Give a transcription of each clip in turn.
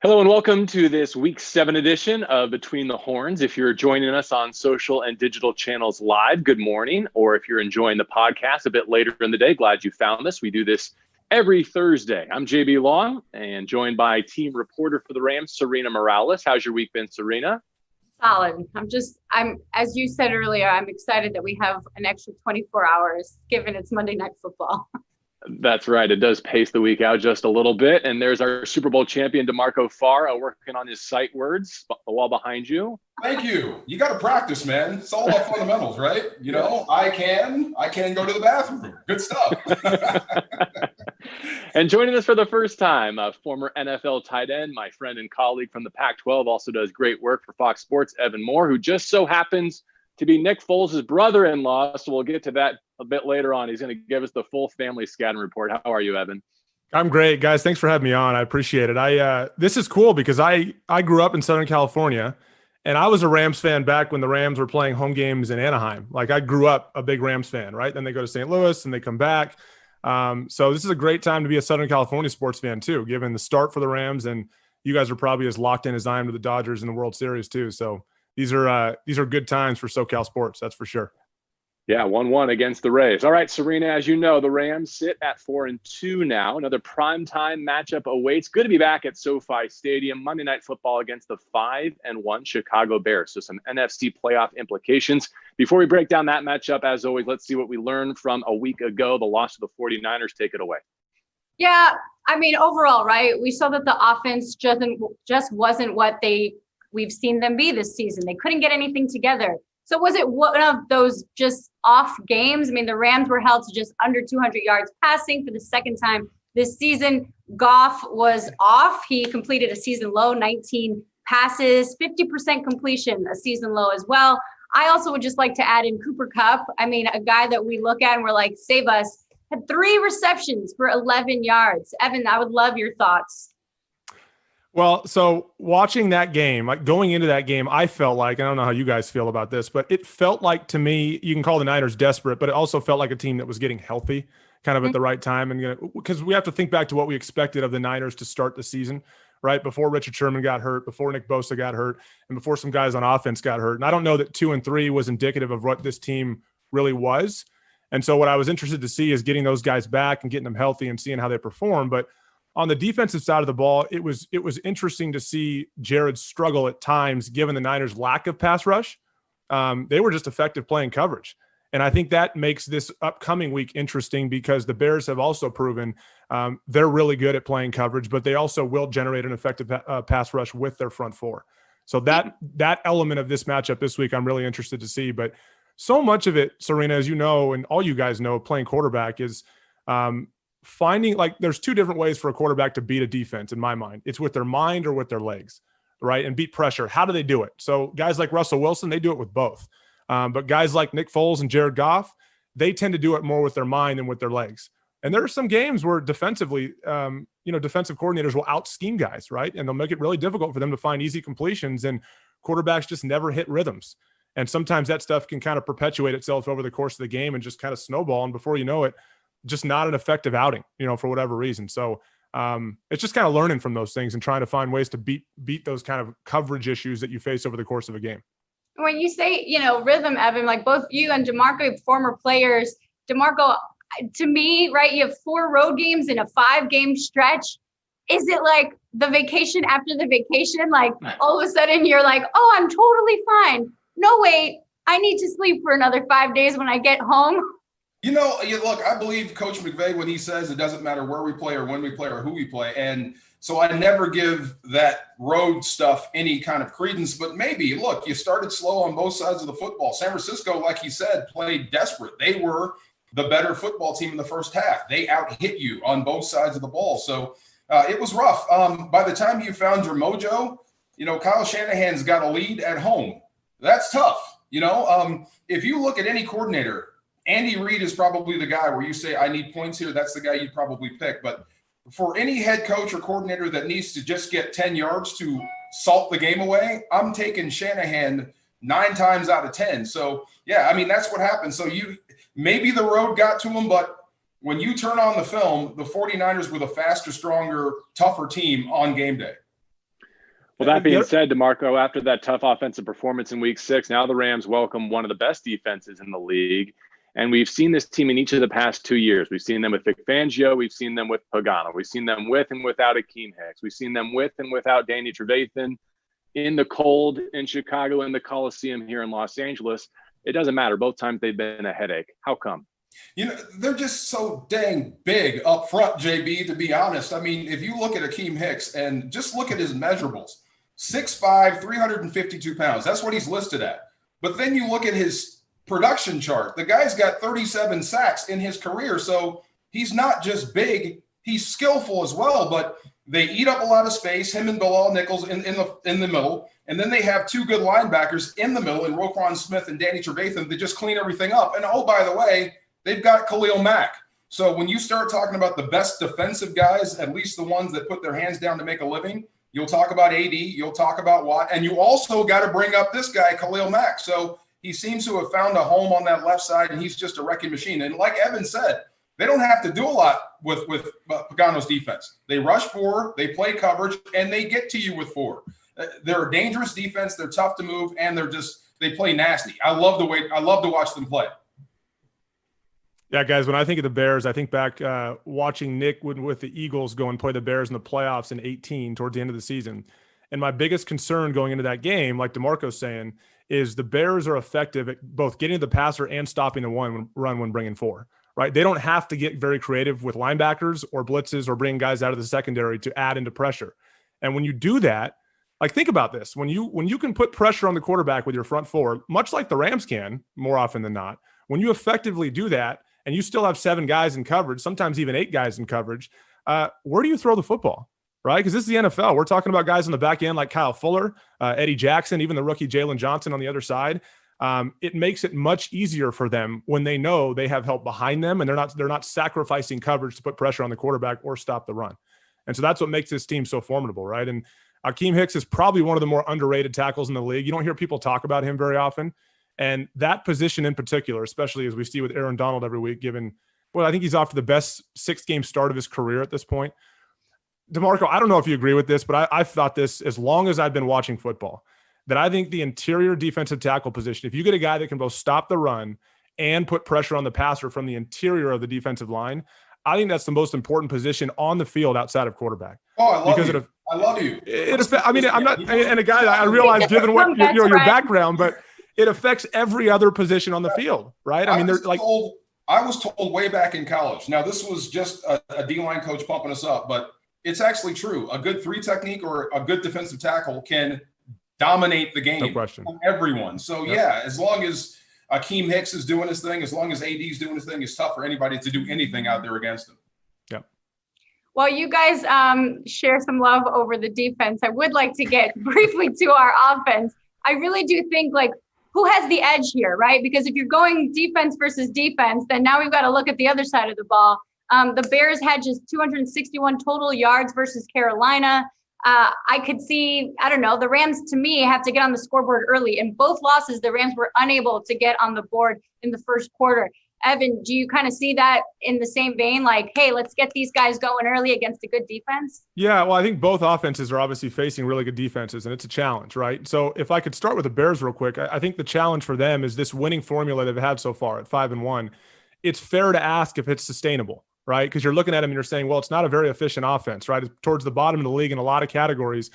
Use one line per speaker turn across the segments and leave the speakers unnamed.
Hello and welcome to this week 7 edition of Between the Horns. If you're joining us on social and digital channels live, good morning. Or if you're enjoying the podcast a bit later in the day, glad you found this. We do this every Thursday. I'm JB Long and joined by team reporter for the Rams, Serena Morales. How's your week been, Serena?
Solid. I'm, as you said earlier, I'm excited that we have an extra 24 hours given it's Monday Night Football.
That's right. It does pace the week out just a little bit. And there's our Super Bowl champion, DeMarco Farr, working on his sight words, the wall behind you.
Thank you. You got to practice, man. It's all about fundamentals, right? You know, I can go to the bathroom. Good stuff.
And joining us for the first time, a former NFL tight end, my friend and colleague from the Pac-12, also does great work for Fox Sports, Evan Moore, who just so happens to be Nick Foles' brother-in-law. So we'll get to that a bit later on. He's going to give us the full family scouting report. How are you, Evan?
I'm great, guys. Thanks for having me on. I appreciate it. This is cool because I grew up in Southern California, and I was a Rams fan back when the Rams were playing home games in Anaheim. Like, I grew up a big Rams fan, right? Then they go to St. Louis and they come back. So this is a great time to be a Southern California sports fan too, given the start for the Rams, and you guys are probably as locked in as I am to the Dodgers in the World Series too. So these are good times for SoCal sports. That's for sure.
Yeah, 1-1 against the Rays. All right, Serena, as you know, the Rams sit at 4-2 now. Another primetime matchup awaits. Good to be back at SoFi Stadium. Monday Night Football against the 5-1 Chicago Bears. So some NFC playoff implications. Before we break down that matchup, as always, let's see what we learned from a week ago, the loss to the 49ers. Take it away.
Yeah, I mean, overall, right? We saw that the offense just wasn't what we've seen them be this season. They couldn't get anything together. So was it one of those just off games? I mean, the Rams were held to just under 200 yards passing for the second time this season. Goff was off. He completed a season low, 19 passes, 50% completion, a season low as well. I also would just like to add in Cooper Kupp. I mean, a guy that we look at and we're like, save us, had 3 receptions for 11 yards. Evan, I would love your thoughts.
Well, so watching that game, like going into that game, I felt like, I don't know how you guys feel about this, but it felt like to me, you can call the Niners desperate, but it also felt like a team that was getting healthy kind of at the right time. And because we have to think back to what we expected of the Niners to start the season, right? Before Richard Sherman got hurt, before Nick Bosa got hurt, and before some guys on offense got hurt. And I don't know that 2-3 was indicative of what this team really was. And so what I was interested to see is getting those guys back and getting them healthy and seeing how they perform. But on the defensive side of the ball, it was interesting to see Jared struggle at times, given the Niners' lack of pass rush. They were just effective playing coverage. And I think that makes this upcoming week interesting because the Bears have also proven they're really good at playing coverage, but they also will generate an effective pass rush with their front four. So that element of this matchup this week, I'm really interested to see. But so much of it, Serena, as you know, and all you guys know, playing quarterback is finding, like, there's 2 different ways for a quarterback to beat a defense in my mind. It's with their mind or with their legs, right? And beat pressure. How do they do it? So guys like Russell Wilson, they do it with both. But guys like Nick Foles and Jared Goff, they tend to do it more with their mind than with their legs. And there are some games where defensively, defensive coordinators will out-scheme guys, right? And they'll make it really difficult for them to find easy completions, and quarterbacks just never hit rhythms. And sometimes that stuff can kind of perpetuate itself over the course of the game and just kind of snowball. And before you know it, just not an effective outing, for whatever reason. So it's just kind of learning from those things and trying to find ways to beat those kind of coverage issues that you face over the course of a game.
When you say, rhythm, Evan, like both you and DeMarco, former players, DeMarco, to me, right, you have 4 road games in a 5-game stretch. Is it like the vacation after the vacation? Like all of a sudden you're like, oh, I'm totally fine. No, wait, I need to sleep for another 5 days when I get home.
Look, I believe Coach McVay when he says it doesn't matter where we play or when we play or who we play. And so I never give that road stuff any kind of credence. But maybe, look, you started slow on both sides of the football. San Francisco, like he said, played desperate. They were the better football team in the first half. They out-hit you on both sides of the ball. So it was rough. By the time you found your mojo, Kyle Shanahan's got a lead at home. That's tough. If you look at any coordinator, Andy Reid is probably the guy where you say, I need points here. That's the guy you'd probably pick. But for any head coach or coordinator that needs to just get 10 yards to salt the game away, I'm taking Shanahan 9 times out of 10. So, yeah, that's what happened. So maybe the road got to him, but when you turn on the film, the 49ers were the faster, stronger, tougher team on game day.
Well, that being said, DeMarco, after that tough offensive performance in week 6, now the Rams welcome one of the best defenses in the league. And we've seen this team in each of the past 2 years. We've seen them with Vic Fangio. We've seen them with Pagano. We've seen them with and without Akeem Hicks. We've seen them with and without Danny Trevathan, in the cold in Chicago, in the Coliseum here in Los Angeles. It doesn't matter. Both times they've been a headache. How come?
They're just so dang big up front, JB, to be honest. I mean, if you look at Akeem Hicks and just look at his measurables, 6'5", 352 pounds. That's what he's listed at. But then you look at his production chart. The guy's got 37 sacks in his career. So he's not just big, he's skillful as well. But they eat up a lot of space, him and Bilal Nichols in the middle. And then they have 2 good linebackers in the middle, in Roquan Smith and Danny Trevathan, that just clean everything up. And oh, by the way, they've got Khalil Mack. So when you start talking about the best defensive guys, at least the ones that put their hands down to make a living, you'll talk about AD, you'll talk about Watt, and you also got to bring up this guy, Khalil Mack. So he seems to have found a home on that left side, and he's just a wrecking machine. And like Evan said, they don't have to do a lot with Pagano's defense. They rush 4, they play coverage, and they get to you with 4. They're a dangerous defense. They're tough to move, and they play nasty. I love to watch them play.
Yeah, guys, when I think of the Bears, I think back watching Nick with the Eagles go and play the Bears in the playoffs in 2018 towards the end of the season. And my biggest concern going into that game, like DeMarco's saying, is the Bears are effective at both getting the passer and stopping the run when bringing 4, right? They don't have to get very creative with linebackers or blitzes or bring guys out of the secondary to add into pressure. And when you do that, like, think about this. When you can put pressure on the quarterback with your front 4, much like the Rams can more often than not, when you effectively do that, and you still have 7 guys in coverage, sometimes even 8 guys in coverage, where do you throw the football, right? Because this is the NFL. We're talking about guys on the back end like Kyle Fuller, Eddie Jackson, even the rookie Jalen Johnson on the other side. It makes it much easier for them when they know they have help behind them and they're not sacrificing coverage to put pressure on the quarterback or stop the run. And so that's what makes this team so formidable, right? And Akeem Hicks is probably one of the more underrated tackles in the league. You don't hear people talk about him very often. And that position in particular, especially as we see with Aaron Donald every week, I think he's off to the best 6-game start of his career at this point. DeMarco, I don't know if you agree with this, but I've thought this as long as I've been watching football, that I think the interior defensive tackle position, if you get a guy that can both stop the run and put pressure on the passer from the interior of the defensive line, I think that's the most important position on the field outside of quarterback.
Oh, I love you.
I'm not, and a guy I realize given what your background, but it affects every other position on the field, right? I
was told way back in college. Now, this was just a D-line coach pumping us up, but it's actually true. A good 3 technique or a good defensive tackle can dominate the game.
No question.
For everyone. So, yeah, as long as Akeem Hicks is doing his thing, as long as AD is doing his thing, it's tough for anybody to do anything out there against him.
Yeah.
Well, you guys share some love over the defense. I would like to get briefly to our offense. I really do think, who has the edge here, right? Because if you're going defense versus defense, then now we've got to look at the other side of the ball. The Bears had just 261 total yards versus Carolina. I could see, the Rams, to me, have to get on the scoreboard early. In both losses, the Rams were unable to get on the board in the first quarter. Evan, do you kind of see that in the same vein? Like, hey, let's get these guys going early against a good defense?
Yeah, well, I think both offenses are obviously facing really good defenses, and it's a challenge, right? So if I could start with the Bears real quick, I think the challenge for them is this winning formula they've had so far at 5-1. It's fair to ask if it's sustainable, right? Because you're looking at them and you're saying, well, it's not a very efficient offense, right? It's towards the bottom of the league in a lot of categories.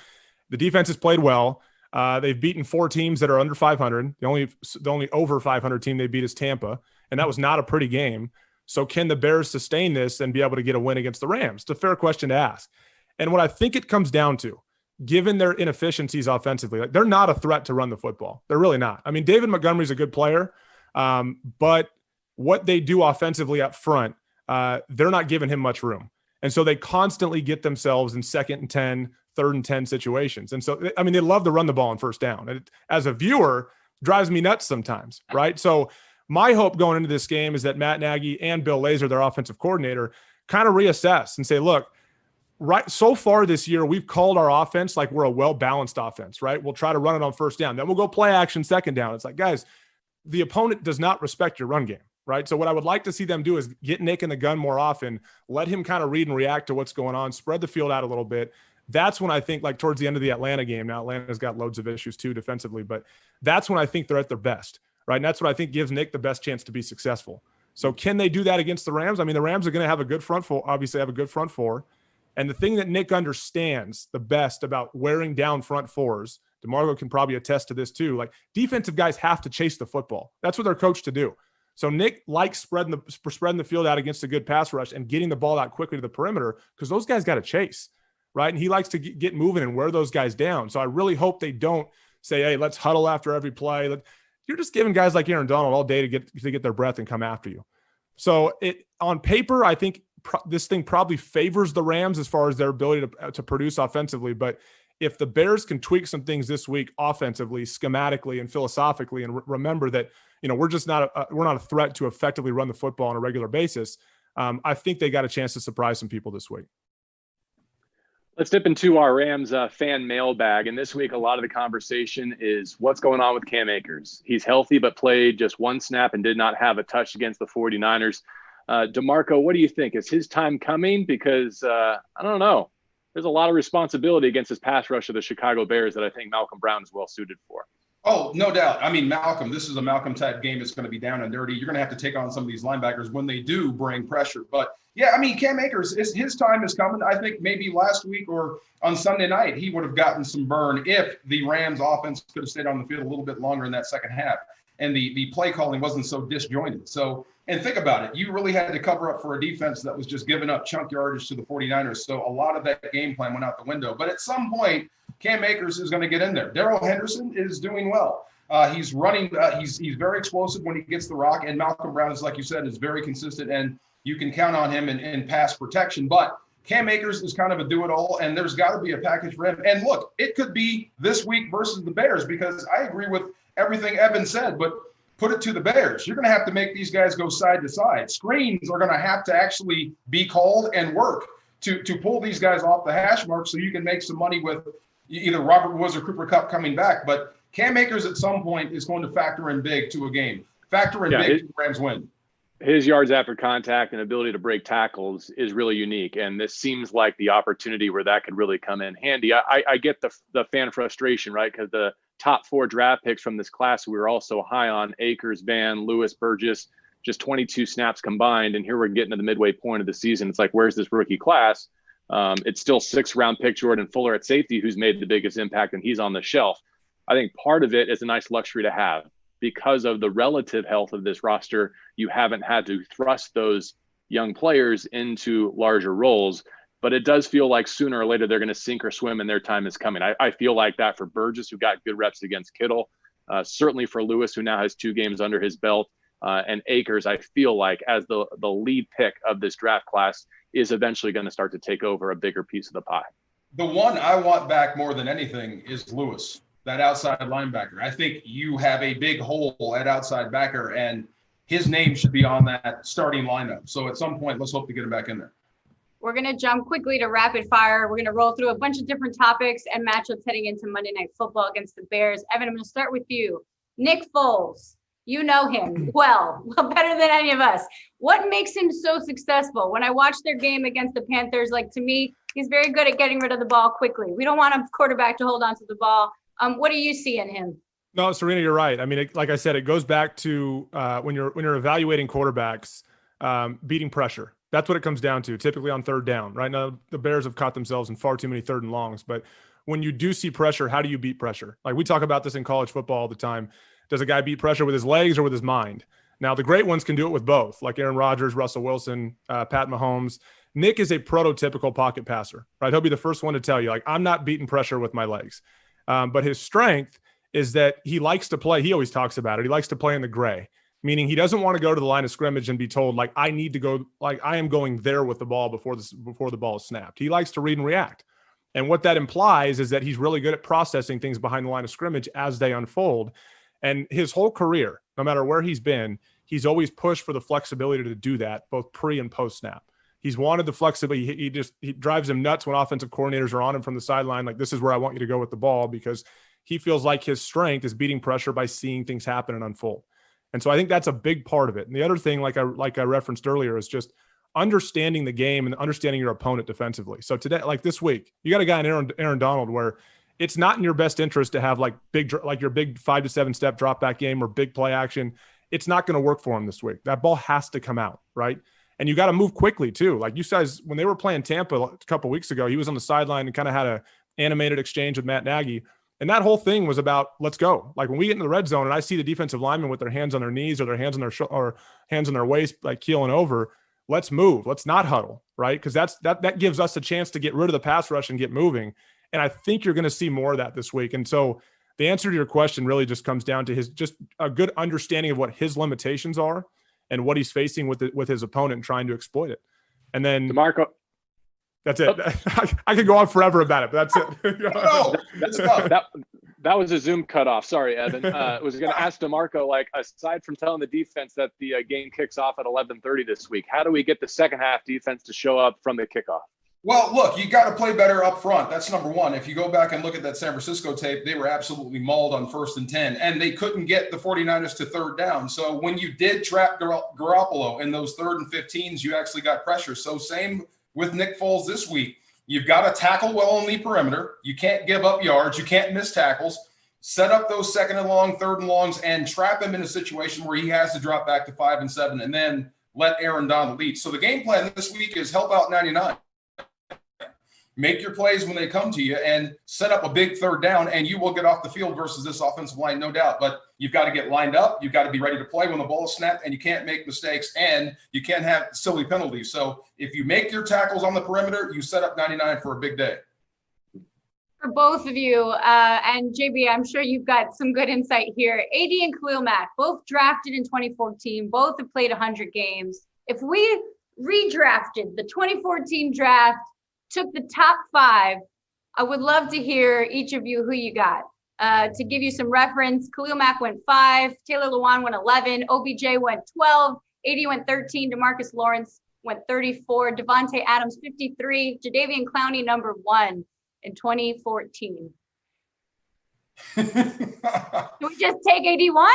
The defense has played well. They've beaten 4 teams that are under 500. The only over 500 team they beat is Tampa, and that was not a pretty game. So can the Bears sustain this and be able to get a win against the Rams? It's a fair question to ask. And what I think it comes down to, given their inefficiencies offensively, they're not a threat to run the football. They're really not. I mean, David Montgomery's a good player, but what they do offensively up front, they're not giving him much room. And so they constantly get themselves in 2nd and 10, 3rd and 10 situations. And so, they love to run the ball on first down. And as a viewer, drives me nuts sometimes, right? So my hope going into this game is that Matt Nagy and Bill Lazor, their offensive coordinator, kind of reassess and say, look, right, so far this year, we've called our offense like we're a well-balanced offense, right? We'll try to run it on first down. Then we'll go play action second down. It's like, guys, the opponent does not respect your run game, right? So what I would like to see them do is get Nick in the gun more often, let him kind of read and react to what's going on, spread the field out a little bit. That's when I think, like towards the end of the Atlanta game, now Atlanta's got loads of issues too defensively, but that's when I think they're at their best, right? And that's what I think gives Nick the best chance to be successful. So can they do that against the Rams? I mean, the Rams are going to have a good front four, obviously have a good front four. And the thing that Nick understands the best about wearing down front fours, DeMarco can probably attest to this too. Like, defensive guys have to chase the football. That's what they're coached to do. So Nick likes spreading the field out against a good pass rush and getting the ball out quickly to the perimeter, because those guys got to chase, right? And he likes to get moving and wear those guys down. So I really hope they don't say, hey, let's huddle after every play. You're just giving guys like Aaron Donald all day to get their breath and come after you. So on paper, I think this thing probably favors the Rams as far as their ability to produce offensively. But if the Bears can tweak some things this week offensively, schematically, and philosophically, and remember that, we're just not a threat to effectively run the football on a regular basis, I think they got a chance to surprise some people this week.
Let's dip into our Rams fan mailbag. And this week, a lot of the conversation is what's going on with Cam Akers. He's healthy, but played just one snap and did not have a touch against the 49ers. DeMarco, what do you think? Is his time coming? Because I don't know. There's a lot of responsibility against this pass rush of the Chicago Bears that I think Malcolm Brown is well suited for.
Oh, no doubt. I mean, Malcolm, this is a Malcolm type game. It's going to be down and dirty. You're going to have to take on some of these linebackers when they do bring pressure. But yeah, I mean, Cam Akers, his time is coming. I think maybe last week or on Sunday night, he would have gotten some burn if the Rams offense could have stayed on the field a little bit longer in that second half. And the play calling wasn't so disjointed. So, and think about it. You really had to cover up for a defense that was just giving up chunk yardage to the 49ers. So a lot of that game plan went out the window. But at some point, Cam Akers is going to get in there. Darrell Henderson is doing well. He's running. He's very explosive when he gets the rock. And Malcolm Brown, is, like you said, is very consistent. And you can count on him in pass protection. But Cam Akers is kind of a do-it-all, and there's got to be a package for him. And look, it could be this week versus the Bears, because I agree with everything Evan said, but put it to the Bears. You're going to have to make these guys go side to side. Screens are going to have to actually be called and work to pull these guys off the hash mark so you can make some money with either Robert Woods or Cooper Kupp coming back. But Cam Akers at some point is going to factor in big to a game. Factor in big to the Rams win.
His yards after contact and ability to break tackles is really unique. And this seems like the opportunity where that could really come in handy. I get the fan frustration, right? Because the top 4 draft picks from this class we were all so high on, Akers, Van, Lewis, Burgess, just 22 snaps combined. And here we're getting to the midway point of the season. It's like, where's this rookie class? It's still 6th-round pick Jordan Fuller at safety, who's made the biggest impact, and he's on the shelf. I think part of it is a nice luxury to have. Because of the relative health of this roster, you haven't had to thrust those young players into larger roles. But it does feel like sooner or later they're going to sink or swim and their time is coming. I feel like that for Burgess, who got good reps against Kittle. Certainly for Lewis, who now has 2 games under his belt. And Akers, I feel like, as the lead pick of this draft class, is eventually going to start to take over a bigger piece of the pie.
The one I want back more than anything is Lewis, that outside linebacker. I think you have a big hole at outside backer, and his name should be on that starting lineup. So at some point, let's hope to get him back in there.
We're going to jump quickly to rapid fire. We're going to roll through a bunch of different topics and matchups heading into Monday Night Football against the Bears. Evan, I'm going to start with you. Nick Foles, you know him well, better than any of us. What makes him so successful? When I watch their game against the Panthers, to me, he's very good at getting rid of the ball quickly. We don't want a quarterback to hold on to the ball. What do you see in him?
No, Serena, you're right. I mean, like I said, it goes back to when you're evaluating quarterbacks, beating pressure. That's what it comes down to, typically on 3rd down. Right now, the Bears have caught themselves in far too many 3rd and longs. But when you do see pressure, how do you beat pressure? Like, we talk about this in college football all the time. Does a guy beat pressure with his legs or with his mind? Now, the great ones can do it with both, like Aaron Rodgers, Russell Wilson, Pat Mahomes. Nick is a prototypical pocket passer, right? He'll be the first one to tell you, I'm not beating pressure with my legs. But his strength is that he likes to play. He always talks about it. He likes to play in the gray, meaning he doesn't want to go to the line of scrimmage and be told, I need to go, I am going there with the ball before the ball is snapped. He likes to read and react. And what that implies is that he's really good at processing things behind the line of scrimmage as they unfold. And his whole career, no matter where he's been, he's always pushed for the flexibility to do that, both pre and post snap. He's wanted the flexibility. He drives him nuts when offensive coordinators are on him from the sideline. This is where I want you to go with the ball, because he feels like his strength is beating pressure by seeing things happen and unfold. And so I think that's a big part of it. And the other thing, like I referenced earlier, is just understanding the game and understanding your opponent defensively. So today, like this week, you got a guy in Aaron Donald where it's not in your best interest to have like your big 5 to 7 step drop back game or big play action. It's not going to work for him this week. That ball has to come out, right? And you got to move quickly too. Like you guys, when they were playing Tampa a couple of weeks ago, he was on the sideline and kind of had a animated exchange with Matt Nagy. And that whole thing was about, let's go. Like when we get in the red zone and I see the defensive linemen with their hands on their knees or their hands on their or hands on their waist, like keeling over, let's move. Let's not huddle, right? Because that gives us a chance to get rid of the pass rush and get moving. And I think you're going to see more of that this week. And so the answer to your question really just comes down to his just a good understanding of what his limitations are and what he's facing with his opponent and trying to exploit it. And then
DeMarco.
That's it. I could go on forever about it, but that's it.
That was a Zoom cutoff. Sorry, Evan. Was going to ask DeMarco, like, aside from telling the defense that the game kicks off at 11:30 this week, how do we get the second half defense to show up from the kickoff?
Well, look, you got to play better up front. That's number one. If you go back and look at that San Francisco tape, they were absolutely mauled on 1st and 10, and they couldn't get the 49ers to third down. So when you did trap Garoppolo in those 3rd and 15s, you actually got pressure. So same with Nick Foles this week. You've got to tackle well on the perimeter. You can't give up yards. You can't miss tackles. Set up those 2nd and long, 3rd and longs, and trap him in a situation where he has to drop back to 5 and 7, and then let Aaron Donald lead. So the game plan this week is help out 99. Make your plays when they come to you and set up a big 3rd down, and you will get off the field versus this offensive line, no doubt. But you've got to get lined up. You've got to be ready to play when the ball is snapped, and you can't make mistakes, and you can't have silly penalties. So if you make your tackles on the perimeter, you set up 99 for a big day.
For both of you, and JB, I'm sure you've got some good insight here. AD and Khalil Mack, both drafted in 2014, both have played 100 games. If we redrafted the 2014 draft, took the top 5, I would love to hear each of you who you got. To give you some reference, Khalil Mack went 5, Taylor Lewan went 11, OBJ went 12, AD went 13, DeMarcus Lawrence went 34, Devontae Adams 53, Jadeveon Clowney number 1 in 2014. Can we just take 81?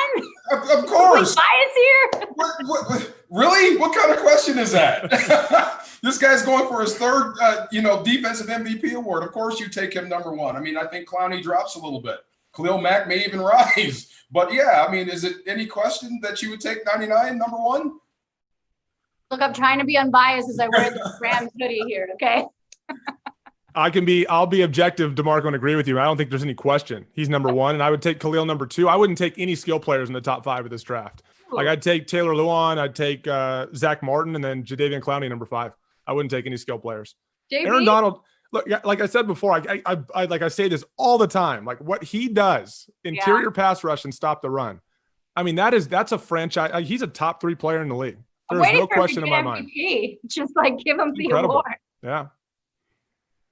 Of course.
Bias here?
Really? What kind of question is that? This guy's going for his 3rd, defensive MVP award. Of course you take him number 1. I mean, I think Clowney drops a little bit. Khalil Mack may even rise. But, yeah, I mean, is it any question that you would take 99, number 1?
Look, I'm trying to be unbiased as I wear the Rams hoodie here, okay?
I'll be objective, DeMarco, and agree with you. I don't think there's any question. He's number 1, and I would take Khalil number 2. I wouldn't take any skill players in the top 5 of this draft. Like I'd take Taylor Lewan, I'd take Zach Martin, and then Jadeveon Clowney number 5. I wouldn't take any skill players.
JB?
Aaron Donald, look, like I said before, I say this all the time. Like what he does, interior pass rush and stop the run. I mean, that's a franchise. He's a top 3 player in the league. There's no question in my mind.
Just like give him the
Incredible.
award.
Yeah.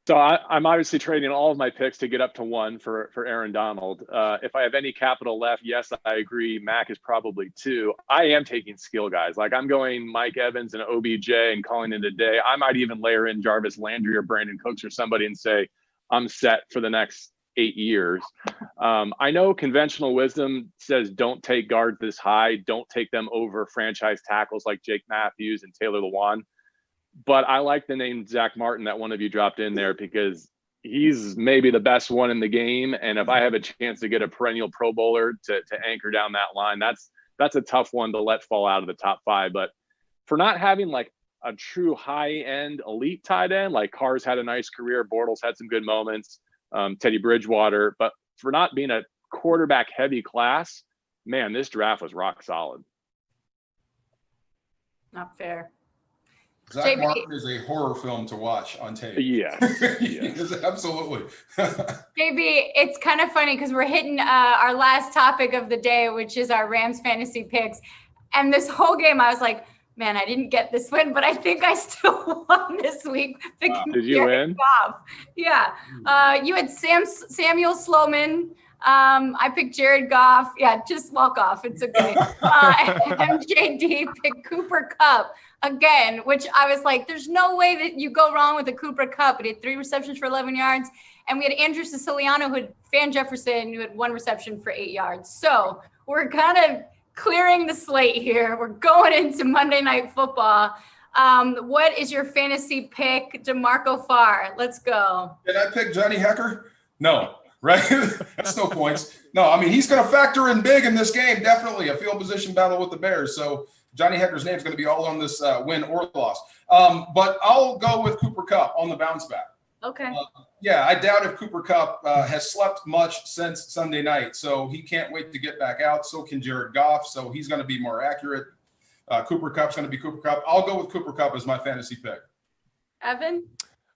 So I'm obviously trading all of my picks to get up to 1 for Aaron Donald. If I have any capital left, yes, I agree. Mac is probably 2. I am taking skill guys. Like I'm going Mike Evans and OBJ and calling it a day. I might even layer in Jarvis Landry or Brandon Cooks or somebody and say, I'm set for the next 8 years. I know conventional wisdom says don't take guards this high. Don't take them over franchise tackles like Jake Matthews and Taylor Lewan. But I like the name Zach Martin that one of you dropped in there because he's maybe the best one in the game. And if I have a chance to get a perennial Pro Bowler to anchor down that line, that's a tough one to let fall out of the top 5. But for not having like a true high-end elite tight end, like Carr's had a nice career, Bortles had some good moments, Teddy Bridgewater, but for not being a quarterback-heavy class, man, this draft was rock solid.
Not fair.
Zach Martin is a horror film to watch on tape.
Yeah.
Absolutely.
JB, it's kind of funny because we're hitting our last topic of the day, which is our Rams fantasy picks. And this whole game, I was like, man, I didn't get this win, but I think I still won this week.
Did you win?
Goff. Yeah. You had Samuel Sloman. I picked Jared Goff. Yeah, just walk off. It's okay. MJD picked Cooper Kupp again, which I was like, there's no way that you go wrong with a Cooper Kupp. He had 3 receptions for 11 yards. And we had Andrew Siciliano, who had Van Jefferson, who had 1 reception for 8 yards. So we're kind of clearing the slate here. We're going into Monday Night Football. What is your fantasy pick, DeMarco Farr? Let's go.
Did I pick Johnny Hecker? No, right? That's no points. No, I mean, he's going to factor in big in this game, definitely. A field position battle with the Bears. So Johnny Hecker's name is going to be all on this win or loss. But I'll go with Cooper Kupp on the bounce back.
Okay.
Yeah, I doubt if Cooper Kupp has slept much since Sunday night. So he can't wait to get back out. So can Jared Goff. So he's going to be more accurate. Cooper Kupp's going to be Cooper Kupp. I'll go with Cooper Kupp as my fantasy pick.
Evan?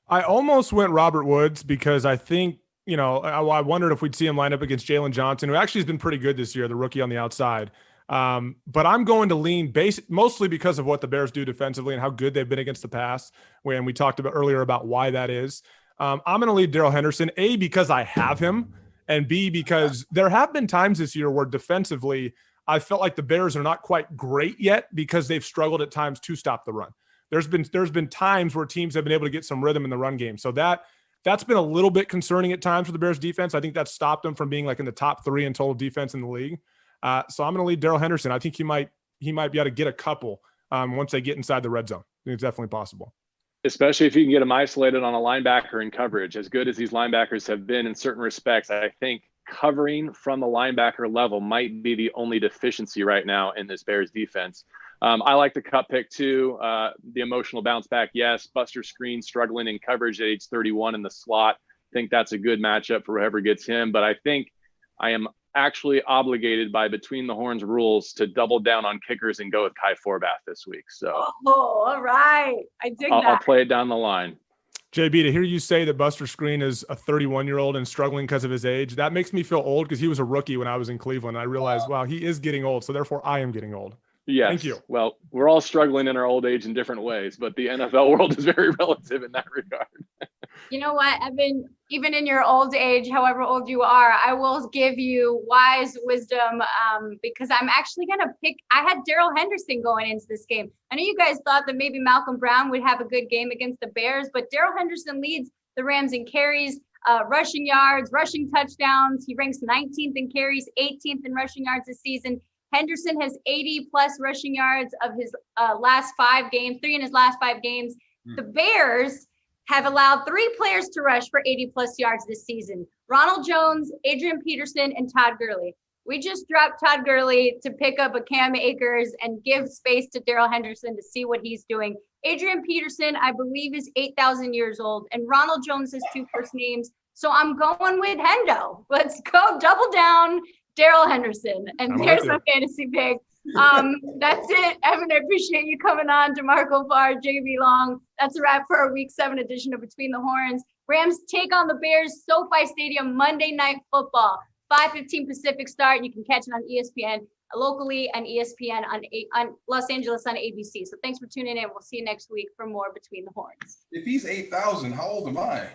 I almost went Robert Woods because I think, I wondered if we'd see him line up against Jalen Johnson, who actually has been pretty good this year, the rookie on the outside. But I'm going to lean mostly because of what the Bears do defensively and how good they've been against the pass, when we talked about earlier about why that is. I'm going to lead Darrell Henderson, A, because I have him, and B, because there have been times this year where defensively I felt like the Bears are not quite great yet because they've struggled at times to stop the run. There's been times where teams have been able to get some rhythm in the run game. So that's been a little bit concerning at times for the Bears defense. I think that's stopped them from being like in the top 3 in total defense in the league. So I'm going to lead Darrell Henderson. I think he might be able to get a couple once they get inside the red zone. I think it's definitely possible.
Especially if you can get him isolated on a linebacker in coverage. As good as these linebackers have been in certain respects, I think covering from the linebacker level might be the only deficiency right now in this Bears defense. I like the Kupp pick too. The emotional bounce back, yes. Buster Screen struggling in coverage at age 31 in the slot. I think that's a good matchup for whoever gets him. But I think I am actually obligated by Between the Horns rules to double down on kickers and go with Kai Forbath this week. So,
all right. I dig that.
I'll play it down the line.
JB, to hear you say that Buster Screen is a 31-year-old and struggling because of his age, that makes me feel old because he was a rookie when I was in Cleveland. I realized, wow, he is getting old. So therefore I am getting old.
Yes.
Thank you.
Well, we're all struggling in our old age in different ways, but the NFL world is very relative in that regard.
You know what, Evan, even in your old age, however old you are, I will give you wise wisdom because I'm actually going to pick. I had Darrell Henderson going into this game. I know you guys thought that maybe Malcolm Brown would have a good game against the Bears, but Darrell Henderson leads the Rams in carries, rushing yards, rushing touchdowns. He ranks 19th in carries, 18th in rushing yards this season. Henderson has 80 plus rushing yards of his last 5 games, 3 in his last 5 games. The Bears have allowed 3 players to rush for 80 plus yards this season: Ronald Jones, Adrian Peterson, and Todd Gurley. We just dropped Todd Gurley to pick up a Cam Akers and give space to Darrell Henderson to see what he's doing. Adrian Peterson, I believe, is 8,000 years old, and Ronald Jones has 2 first names. So I'm going with Hendo. Let's go double down Darrell Henderson. And there's my fantasy pick. That's it. Evan, I appreciate you coming on. DeMarco Farr, JB Long. That's a wrap for our Week 7 edition of Between the Horns. Rams take on the Bears, SoFi Stadium, Monday Night Football, 5:15 Pacific start. You can catch it on ESPN locally and ESPN on Los Angeles on ABC. So thanks for tuning in. We'll see you next week for more Between the Horns.
If he's 8,000, how old am I?